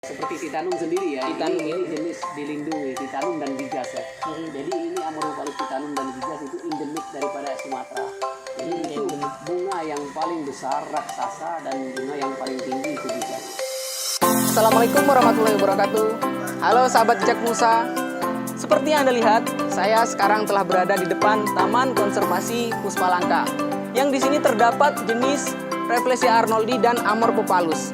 Seperti titanum sendiri ya. Titanum ini jenis dilindungi, titanum dan gigas ya. Jadi ini Amorphophallus titanum dan gigas itu endemik daripada Sumatera. Jadi itu bunga yang paling besar, raksasa, dan bunga yang paling tinggi itu gigas. Assalamualaikum warahmatullahi wabarakatuh. Halo sahabat Jejak Musa. Seperti yang Anda lihat, saya sekarang telah berada di depan Taman Konservasi Puspalangka. Yang di sini terdapat jenis Rafflesia arnoldi dan Amorphophallus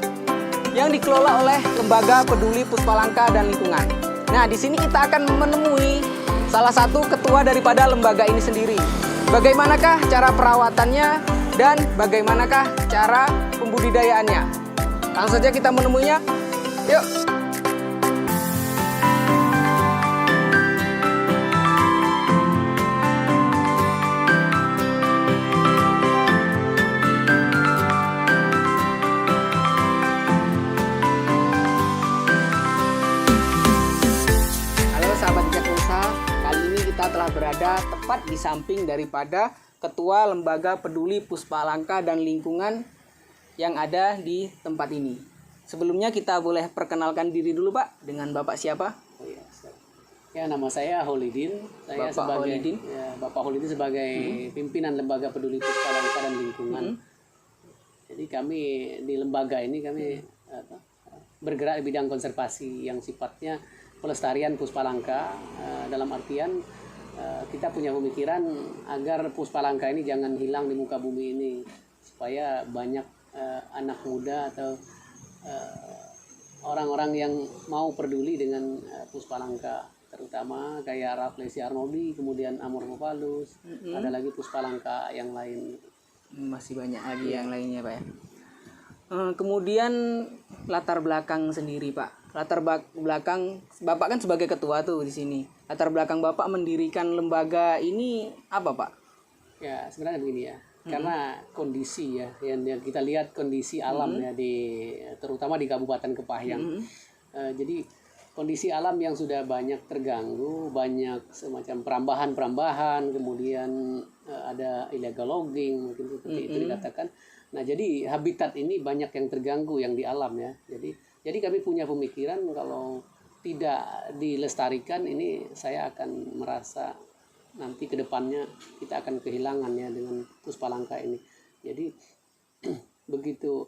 yang dikelola oleh Lembaga Peduli Puspalangka dan Lingkungan. Nah, di sini kita akan menemui salah satu ketua daripada lembaga ini sendiri. Bagaimanakah cara perawatannya dan bagaimanakah cara pembudidayaannya? Langsung saja kita menemuinya. Yuk. Kita telah berada tepat di samping daripada Ketua Lembaga Peduli Puspalangka dan Lingkungan yang ada di tempat ini. Sebelumnya kita boleh perkenalkan diri dulu Pak, dengan Bapak siapa? Oh, ya, ya, nama saya Holidin. Saya Bapak sebagai Holidin. Ya, Bapak Holidin sebagai pimpinan Lembaga Peduli Puspalangka dan Lingkungan. Jadi kami di lembaga ini bergerak di bidang konservasi yang sifatnya pelestarian puspalangka, dalam artian kita punya pemikiran agar puspalangka ini jangan hilang di muka bumi ini, supaya banyak anak muda atau orang-orang yang mau peduli dengan puspalangka, terutama kayak Rafflesia arnoldi, kemudian Amorphophallus, ada lagi puspalangka yang lain. Masih banyak lagi yang lainnya Pak ya. Kemudian latar belakang sendiri Pak. Latar belakang Bapak kan sebagai ketua tuh di sini. Latar belakang Bapak mendirikan lembaga ini apa Pak? Ya sebenarnya begini ya. Karena kondisi ya yang kita lihat kondisi alam ya terutama di Kabupaten Kepahyang. Jadi kondisi alam yang sudah banyak terganggu, banyak semacam perambahan, kemudian ada illegal logging mungkin seperti itu dikatakan. Nah, jadi habitat ini banyak yang terganggu yang di alam ya. Jadi kami punya pemikiran kalau tidak dilestarikan ini saya akan merasa nanti ke depannya kita akan kehilangan ya dengan puspalangka ini. Jadi begitu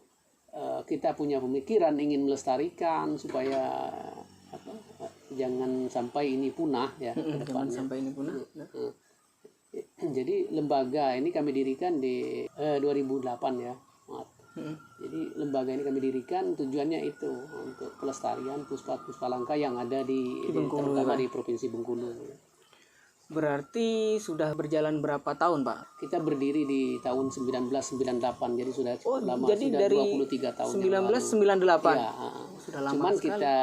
kita punya pemikiran ingin melestarikan supaya jangan sampai ini punah ya ke depannya. Jangan sampai ini punah. Jadi lembaga ini kami dirikan di 2008 ya. Jadi lembaga ini kami dirikan tujuannya itu untuk pelestarian puspalangka yang ada di Bengkulu, terutama di Provinsi Bengkulu. Berarti sudah berjalan berapa tahun Pak? Kita berdiri di tahun 1998, jadi sudah lama, jadi sudah dari 23 tahun. 1998. Ya, sudah lama. Cuman sekali. kita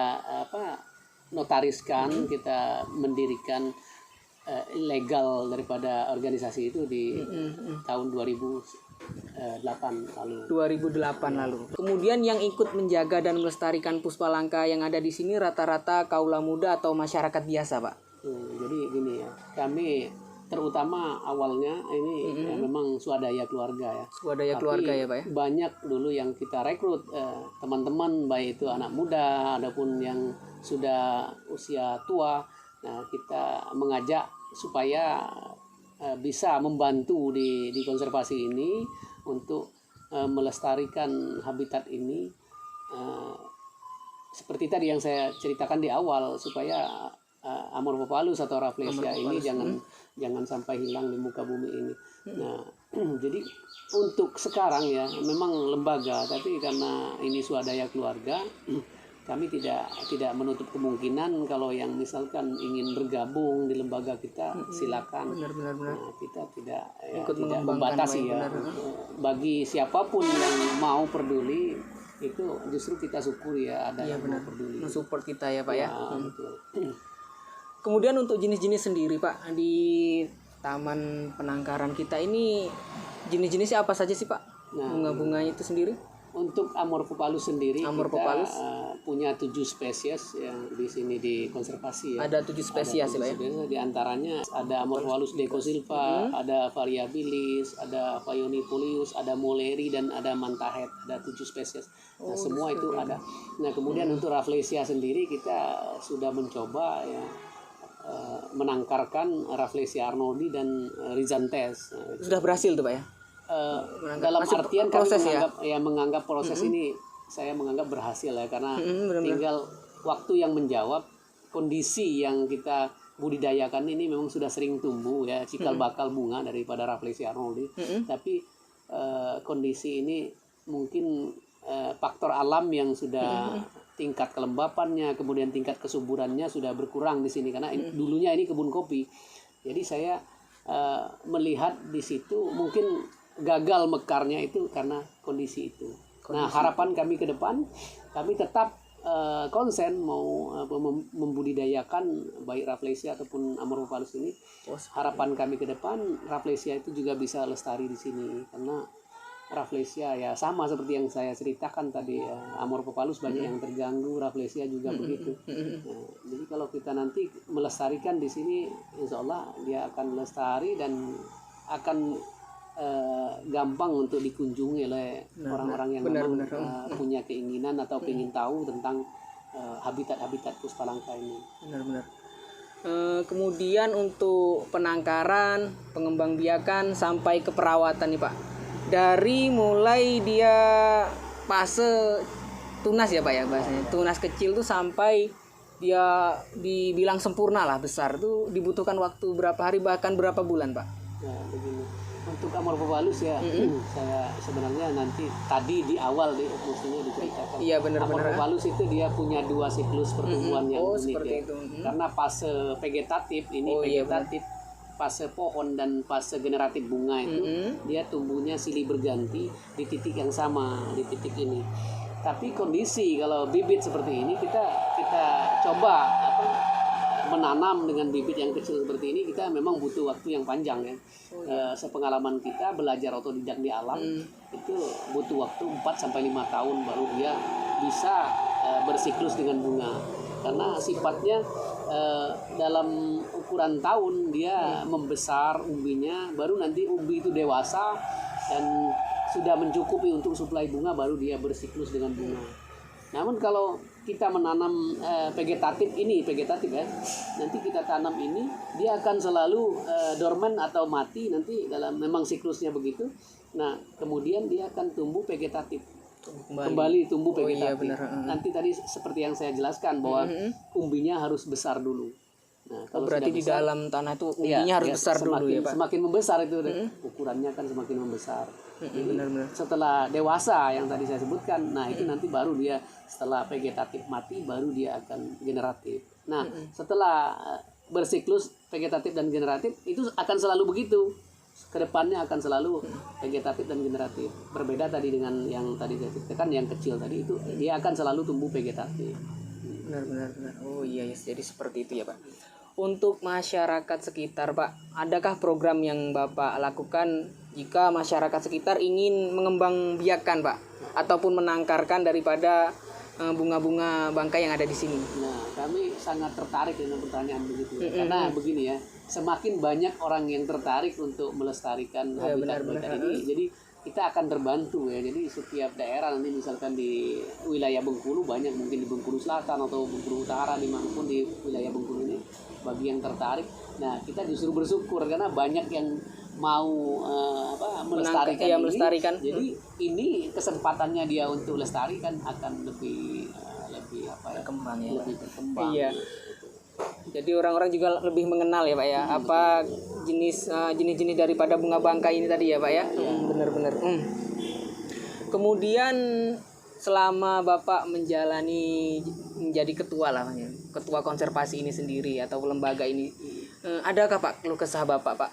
notariskan, kita mendirikan legal daripada organisasi itu di tahun 2008 lalu. Kemudian yang ikut menjaga dan melestarikan puspalangka yang ada di sini rata-rata kaula muda atau masyarakat biasa, Pak. Jadi gini ya, kami terutama awalnya ini memang swadaya keluarga ya. Swadaya keluarga ya, Pak ya. Banyak dulu yang kita rekrut teman-teman, baik itu anak muda ataupun yang sudah usia tua. Nah, kita mengajak supaya bisa membantu di konservasi ini untuk melestarikan habitat ini, seperti tadi yang saya ceritakan di awal, supaya Amorphophallus atau Rafflesia ini jangan sampai hilang di muka bumi ini. Nah, jadi untuk sekarang ya memang lembaga, tapi karena ini swadaya keluarga, kami tidak menutup kemungkinan kalau yang misalkan ingin bergabung di lembaga kita silakan. Benar. Nah, kita tidak tidak membatasi ya. Bagi siapapun yang mau peduli itu justru kita syukuri ya ada yang mau peduli. Mensupport kita ya Pak ya. Betul. Kemudian untuk jenis-jenis sendiri Pak, di Taman Penangkaran kita ini jenis-jenisnya apa saja sih Pak? Bunga-bunganya itu sendiri? Untuk Amorphophallus sendiri kita punya 7 spesies yang di sini di konservasi ya. Ada 7 spesies ya, Pak ya. Di antaranya ada Amorphophallus decosilva, ada Variabilis, ada Phaeonipulius, ada Molleri dan ada Mantahead. Ada 7 spesies. Nah, semua itu ada. Nah, kemudian untuk Rafflesia sendiri kita sudah mencoba ya menangkarkan Rafflesia arnoldi dan Rhizantes. Nah, Sudah berhasil tuh, Pak ya. Dalam masih artian kami proses menganggap proses ini saya menganggap berhasil ya, karena tinggal waktu yang menjawab. Kondisi yang kita budidayakan ini memang sudah sering tumbuh ya, cikal bakal bunga daripada Rafflesia arnoldi, tapi kondisi ini mungkin faktor alam yang sudah tingkat kelembapannya, kemudian tingkat kesuburannya sudah berkurang di sini, karena dulunya ini kebun kopi. Jadi saya melihat di situ mungkin gagal mekarnya itu karena kondisi itu. Nah, harapan kami ke depan, kami tetap konsen mau membudidayakan baik Rafflesia ataupun Amorphophallus ini. Harapan kami ke depan Rafflesia itu juga bisa lestari di sini, karena Rafflesia ya sama seperti yang saya ceritakan tadi ya, Amorphophallus banyak yang terganggu, Rafflesia juga begitu. Nah, jadi kalau kita nanti melestarikan di sini, insya Allah dia akan lestari dan akan gampang untuk dikunjungi oleh orang-orang yang memang punya keinginan atau ingin tahu tentang habitat-habitat Puspalangka ini. Benar-benar. Kemudian untuk penangkaran, pengembangbiakan sampai ke perawatan nih Pak. Dari mulai dia fase tunas ya Pak ya bahasanya. Tunas kecil tuh sampai dia dibilang sempurna lah besar tuh dibutuhkan waktu berapa hari bahkan berapa bulan Pak? Nah, begini. Untuk Amorphophallus ya, saya sebenarnya nanti tadi di awal mestinya diceritakan. Iya benar-benar. Amorphophallus itu dia punya 2 siklus pertumbuhan yang unik seperti ya. itu. Karena fase vegetatif ini vegetatif, fase pohon dan fase generatif bunga itu dia tumbuhnya silih berganti di titik yang sama, di titik ini. Tapi kondisi kalau bibit seperti ini kita coba menanam dengan bibit yang kecil seperti ini, kita memang butuh waktu yang panjang ya. Sepengalaman kita belajar otodidak di alam itu butuh waktu 4 sampai 5 tahun baru dia bisa bersiklus dengan bunga. Karena sifatnya dalam ukuran tahun dia membesar umbinya, baru nanti umbi itu dewasa dan sudah mencukupi untuk suplai bunga, baru dia bersiklus dengan bunga. Namun kalau kita menanam vegetatif ya, nanti kita tanam ini dia akan selalu dorman atau mati nanti dalam memang siklusnya begitu. Nah kemudian dia akan tumbuh vegetatif, kembali tumbuh vegetatif. Iya, nanti tadi seperti yang saya jelaskan bahwa umbinya harus besar dulu. Nah, kalau berarti di besar, dalam tanah itu umbinya harus besar dulu ya Pak? Semakin membesar itu ukurannya kan semakin membesar. Jadi, benar-benar. setelah dewasa yang tadi saya sebutkan, nah itu nanti baru dia setelah vegetatif mati baru dia akan generatif. Nah setelah bersiklus vegetatif dan generatif itu akan selalu begitu. Kedepannya akan selalu vegetatif dan generatif. Berbeda tadi dengan yang tadi saya ceritakan yang kecil tadi itu dia akan selalu tumbuh vegetatif. Benar. Oh iya, jadi seperti itu ya Pak. Untuk masyarakat sekitar Pak, adakah program yang Bapak lakukan jika masyarakat sekitar ingin mengembangbiakan Pak ataupun menangkarkan daripada bunga-bunga bangkai yang ada di sini? Nah, kami sangat tertarik dengan pertanyaan begitu. Karena begini ya, semakin banyak orang yang tertarik untuk melestarikan habitat ini, jadi kita akan terbantu ya. Jadi setiap daerah nanti misalkan di wilayah Bengkulu banyak, mungkin di Bengkulu Selatan atau Bengkulu Utara, dimanapun di wilayah Bengkulu ini, bagi yang tertarik, nah kita justru bersyukur karena banyak yang mau melestarikan ini. Jadi ini kesempatannya dia untuk lestarikan akan lebih berkembang ya. Lebih berkembang. Iya. Jadi orang-orang juga lebih mengenal ya Pak ya, apa jenis-jenis daripada bunga bangkai ini tadi ya Pak ya. Benar-benar. Kemudian selama Bapak menjadi ketua lah, ketua konservasi ini sendiri atau lembaga ini, adakah Pak keluh kesah Bapak Pak?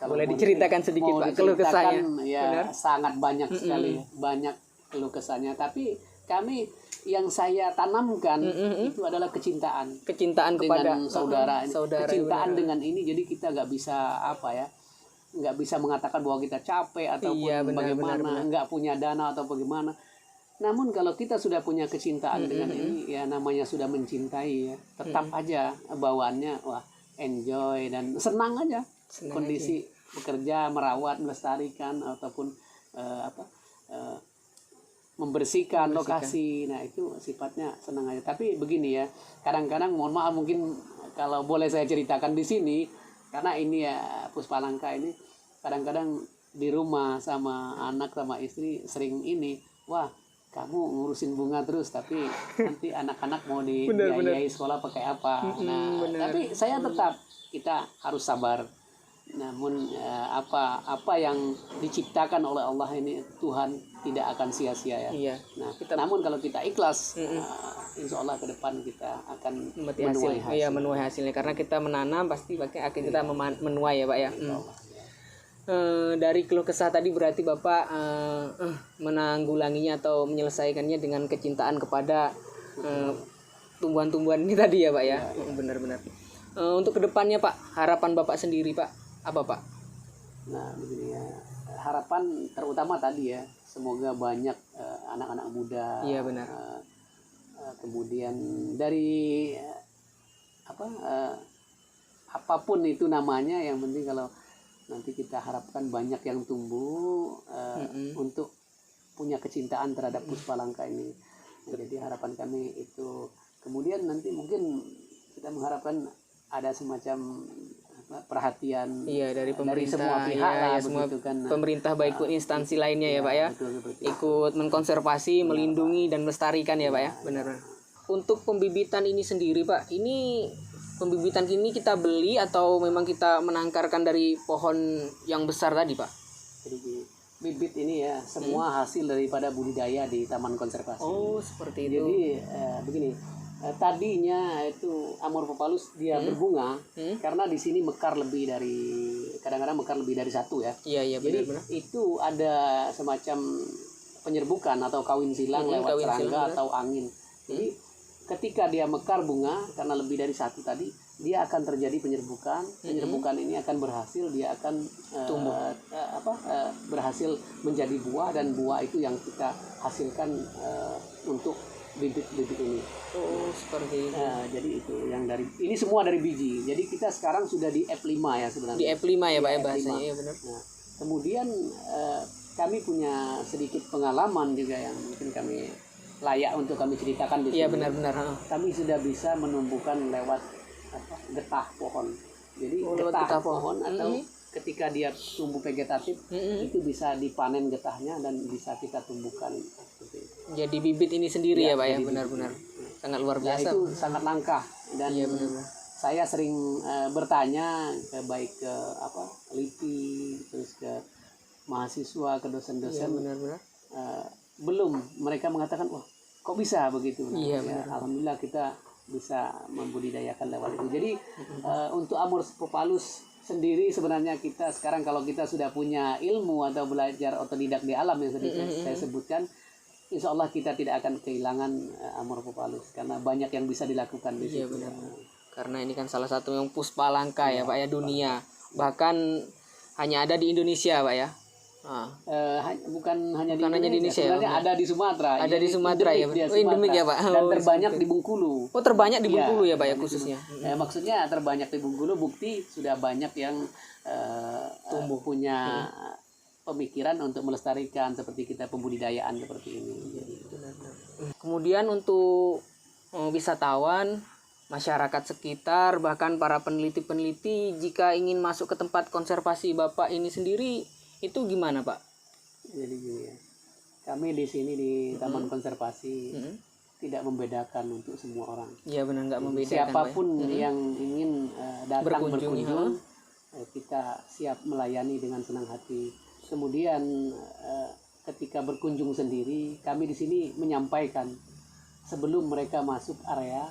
Boleh diceritakan sedikit Pak keluh kesahnya? Ya, benar? Sangat banyak sekali, banyak keluh kesahnya. Tapi kami yang saya tanamkan itu adalah kecintaan kepada dengan saudara, kecintaan benar. Dengan ini, jadi kita nggak bisa nggak bisa mengatakan bahwa kita capek ataupun bagaimana, nggak punya dana atau bagaimana. Namun kalau kita sudah punya kecintaan dengan ini, ya namanya sudah mencintai ya, tetap aja bawaannya wah enjoy dan senang aja. Kondisi bekerja, merawat, melestarikan ataupun membersihkan lokasi. Nah, itu sifatnya senang aja. Tapi begini ya, kadang-kadang mohon maaf mungkin kalau boleh saya ceritakan di sini, karena ini ya Puspalangka ini kadang-kadang di rumah sama anak sama istri sering ini, wah kamu ngurusin bunga terus tapi nanti anak-anak mau dibiayai sekolah pakai apa. Nah, tapi saya tetap kita harus sabar. Namun apa yang diciptakan oleh Allah ini Tuhan tidak akan sia-sia ya. Iya. Nah, namun kalau kita ikhlas, insya Allah ke depan kita akan menuai hasil. Iya, menuai hasilnya karena kita menanam pasti pakai akhir kita menuai ya Pak ya. Dari keluh kesah tadi berarti Bapak menanggulanginya atau menyelesaikannya dengan kecintaan kepada tumbuhan-tumbuhan ini tadi ya Pak ya. Benar-benar. Untuk kedepannya Pak, harapan Bapak sendiri Pak, apa Pak? Nah begini ya, harapan terutama tadi ya, semoga banyak anak-anak muda. Iya benar. Kemudian dari apapun itu namanya, yang penting kalau nanti kita harapkan banyak yang tumbuh untuk punya kecintaan terhadap Puspalangka ini. Nah, jadi harapan kami itu. Kemudian nanti mungkin kita mengharapkan ada semacam perhatian dari pemerintah, dari semua pihak ya, semua kan. Pemerintah baik instansi lainnya ya Pak ya. Betul. Ikut mengkonservasi, melindungi dan melestarikan ya Pak ya. Benar. Untuk pembibitan ini sendiri Pak, ini pembibitan ini kita beli atau memang kita menangkarkan dari pohon yang besar tadi Pak? Jadi bibit ini ya semua hasil daripada budidaya di taman konservasi. Oh seperti itu. Jadi begini, tadinya itu Amorphophallus dia berbunga karena di sini mekar lebih dari, kadang-kadang mekar lebih dari satu ya. Iya Jadi benar. itu ada semacam penyerbukan atau kawin silang lewat serangga atau angin. Jadi ketika dia mekar bunga karena lebih dari satu tadi, dia akan terjadi penyerbukan. Penyerbukan ini akan berhasil, dia akan berhasil menjadi buah, dan buah itu yang kita hasilkan untuk bibit-bibit ini. Oh seperti itu. Jadi itu yang dari ini semua dari biji. Jadi kita sekarang sudah di F5 ya sebenarnya. Di F5 ya Pak ya bahasanya. Iya benar. Nah, kemudian kami punya sedikit pengalaman juga yang mungkin kami layak untuk kami ceritakan di sini. Iya benar-benar. Kami sudah bisa menumbuhkan lewat getah pohon. Jadi getah pohon atau ketika dia tumbuh vegetatif itu bisa dipanen getahnya dan bisa kita tumbuhkan. Jadi bibit ini sendiri ya Pak ya, benar-benar sangat luar biasa. Itu sangat langka dan saya sering bertanya baik ke LIPI, terus ke mahasiswa, ke dosen-dosen. Benar-benar. Belum, mereka mengatakan wah kok bisa begitu. Alhamdulillah kita bisa membudidayakan lewat itu. Jadi untuk Amorphophallus sendiri sebenarnya kita sekarang kalau kita sudah punya ilmu atau belajar otodidak di alam yang tadi saya sebutkan, insya Allah kita tidak akan kehilangan Amorphophallus karena banyak yang bisa dilakukan di situ. Benar. Karena ini kan salah satu yang Puspalangka ya Pak ya dunia, bahkan hanya ada di Indonesia Pak ya. Bukan hanya di Indonesia, sebenarnya ada di Sumatera. Ada di Sumatera ya. Endemik ya Pak. Dan terbanyak di Bengkulu. Oh terbanyak di Bengkulu ya Pak ya khususnya. Maksudnya terbanyak di Bengkulu, bukti sudah banyak yang punya pemikiran untuk melestarikan seperti kita pembudidayaan seperti ini. Kemudian untuk wisatawan, masyarakat sekitar, bahkan para peneliti-peneliti jika ingin masuk ke tempat konservasi Bapak ini sendiri, itu gimana Pak? Jadi gini ya, kami di sini di Taman Konservasi tidak membedakan untuk semua orang. Iya benar, nggak membedakan. Siapapun yang ingin datang berkunjung, kita siap melayani dengan senang hati. Kemudian ketika berkunjung sendiri, kami di sini menyampaikan sebelum mereka masuk area,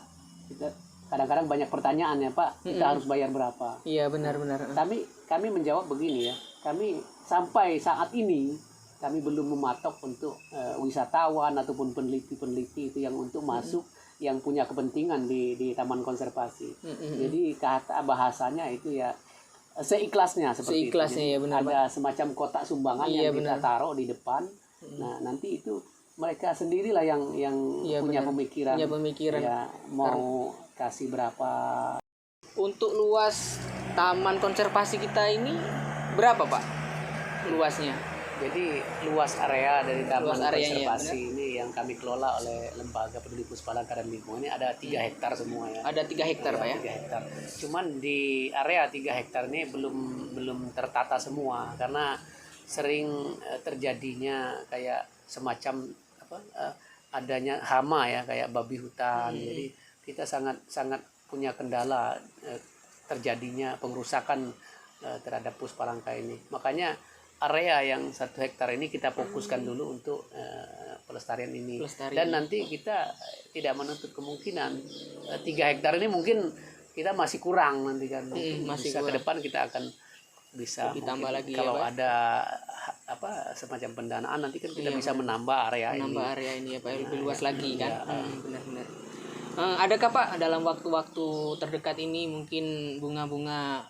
kita kadang-kadang banyak pertanyaan ya Pak, kita harus bayar berapa? Iya benar-benar. Kami menjawab begini ya, kami sampai saat ini kami belum mematok untuk wisatawan ataupun peneliti-peneliti itu yang untuk masuk yang punya kepentingan di taman konservasi. Jadi kata bahasanya itu ya seikhlasnya seperti seikhlasnya, itu. Ya benar, ada semacam kotak sumbangan yang kita taruh di depan. Nah nanti itu mereka sendirilah yang Iya, punya benar. pemikiran. Punya pemikiran. Ya, mau kasih berapa. Untuk luas taman konservasi kita ini berapa Pak luasnya? Jadi luas area dari taman Luas areanya, konservasi ini yang kami kelola oleh Lembaga Peduli Puspalangka dan Lingkungan ini ada 3 hektar semua ya. Ada 3 hektar Pak ya? 3 hektar. Cuman di area 3 hektar ini belum tertata semua karena sering terjadinya kayak semacam adanya hama ya, kayak babi hutan. Jadi kita sangat punya kendala terjadinya pengrusakan terhadap Puspalangka ini. Makanya area yang 1 hektar ini kita fokuskan dulu untuk pelestarian ini. Dan nanti kita tidak menutup kemungkinan 3 hektar ini mungkin kita masih kurang nanti kan. Masih bisa ke depan kita akan bisa ditambah lagi kalau ya, Pak? ada semacam pendanaan nanti kan kita bisa menambah area ini ya Pak, lebih luas lagi kan. Benar-benar. Adakah Pak dalam waktu-waktu terdekat ini mungkin bunga-bunga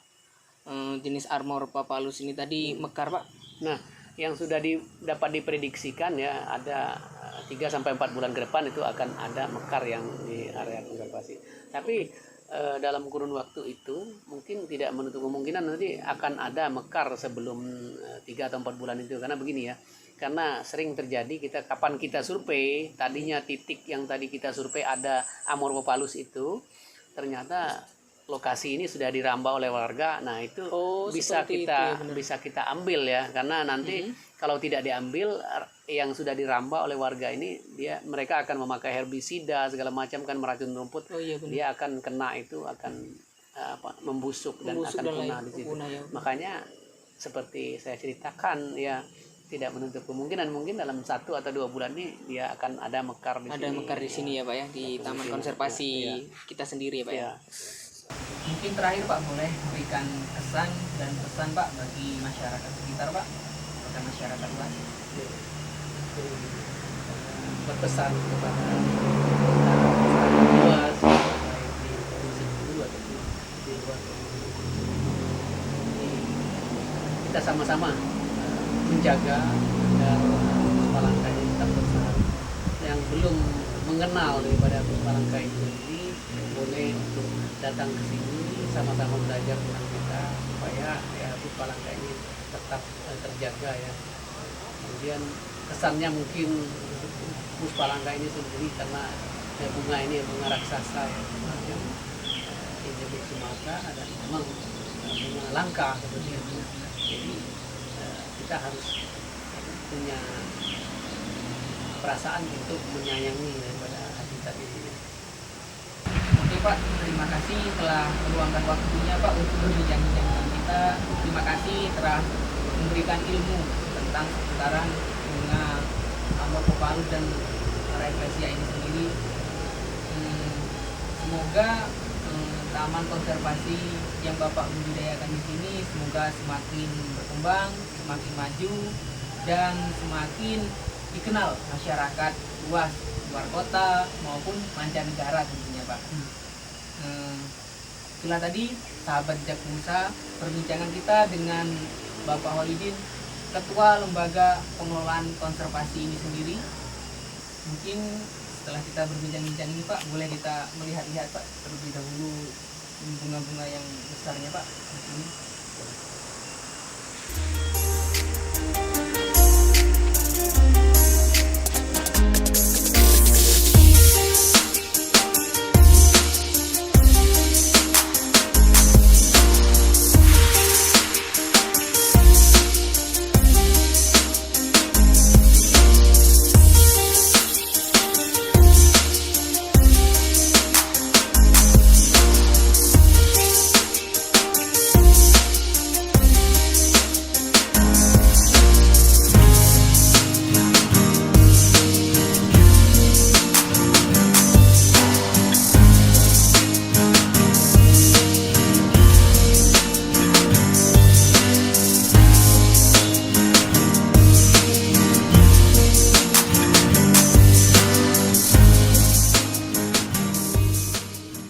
jenis Armor papalus ini tadi mekar Pak? Nah, yang sudah dapat diprediksikan ya ada 3-4 bulan ke depan itu akan ada mekar yang di area konservasi. Tapi dalam kurun waktu itu mungkin tidak menutup kemungkinan nanti akan ada mekar sebelum 3 atau 4 bulan itu, karena begini ya. Karena sering terjadi kapan kita survei, tadinya titik yang tadi kita survei ada Amor papalus itu, ternyata lokasi ini sudah dirambah oleh warga. Nah, itu bisa kita ambil ya, karena nanti kalau tidak diambil yang sudah dirambah oleh warga ini, mereka akan memakai herbisida segala macam kan, meracun rumput. Dia akan kena itu, akan membusuk dan akan punah di situ. Makanya seperti saya ceritakan ya, tidak menutup kemungkinan mungkin dalam 1 atau 2 bulan ini dia akan ada mekar di sini. Ada mekar di sini ya Pak ya, di taman konservasi kita sendiri ya Pak ya. Mungkin terakhir Pak, boleh berikan kesan dan pesan Pak bagi masyarakat sekitar Pak, kepada masyarakat luas. Berpesan kepada luas, baik di Provinsi Bengkulu ataupun di luar Provinsi Bengkulu. Kita sama-sama menjaga agar Puspalangka ini tetap besar. Yang belum mengenal daripada Puspalangka itu sendiri boleh untuk datang ke sini, sama-sama belajar tentang kita supaya ya Puspalangka ini tetap terjaga ya. Kemudian kesannya mungkin Puspalangka ini sendiri karena bunga ini bunga raksasa ya, yang endemik Sumatera dan memang bunga langka seperti itu. Jadi kita harus punya perasaan untuk menyayangi daripada habitat ini. Oke Pak, terima kasih telah meluangkan waktunya Pak untuk berbincang-bincang dengan kita. Terima kasih telah memberikan ilmu tentang seputaran bunga Amor papalus dan Rafflesia ini sendiri. Semoga taman konservasi yang Bapak budidayakan di sini semoga semakin berkembang, semakin maju, dan semakin dikenal masyarakat luas, luar kota maupun mancanegara tentunya Pak. Itulah tadi sahabat Jejak Musa, perbincangan kita dengan Bapak Holidin, Ketua Lembaga Pengelolaan Konservasi ini sendiri. Mungkin setelah kita berbincang-bincang ini Pak, boleh kita melihat-lihat Pak terlebih dahulu bunga-bunga yang besarnya Pak.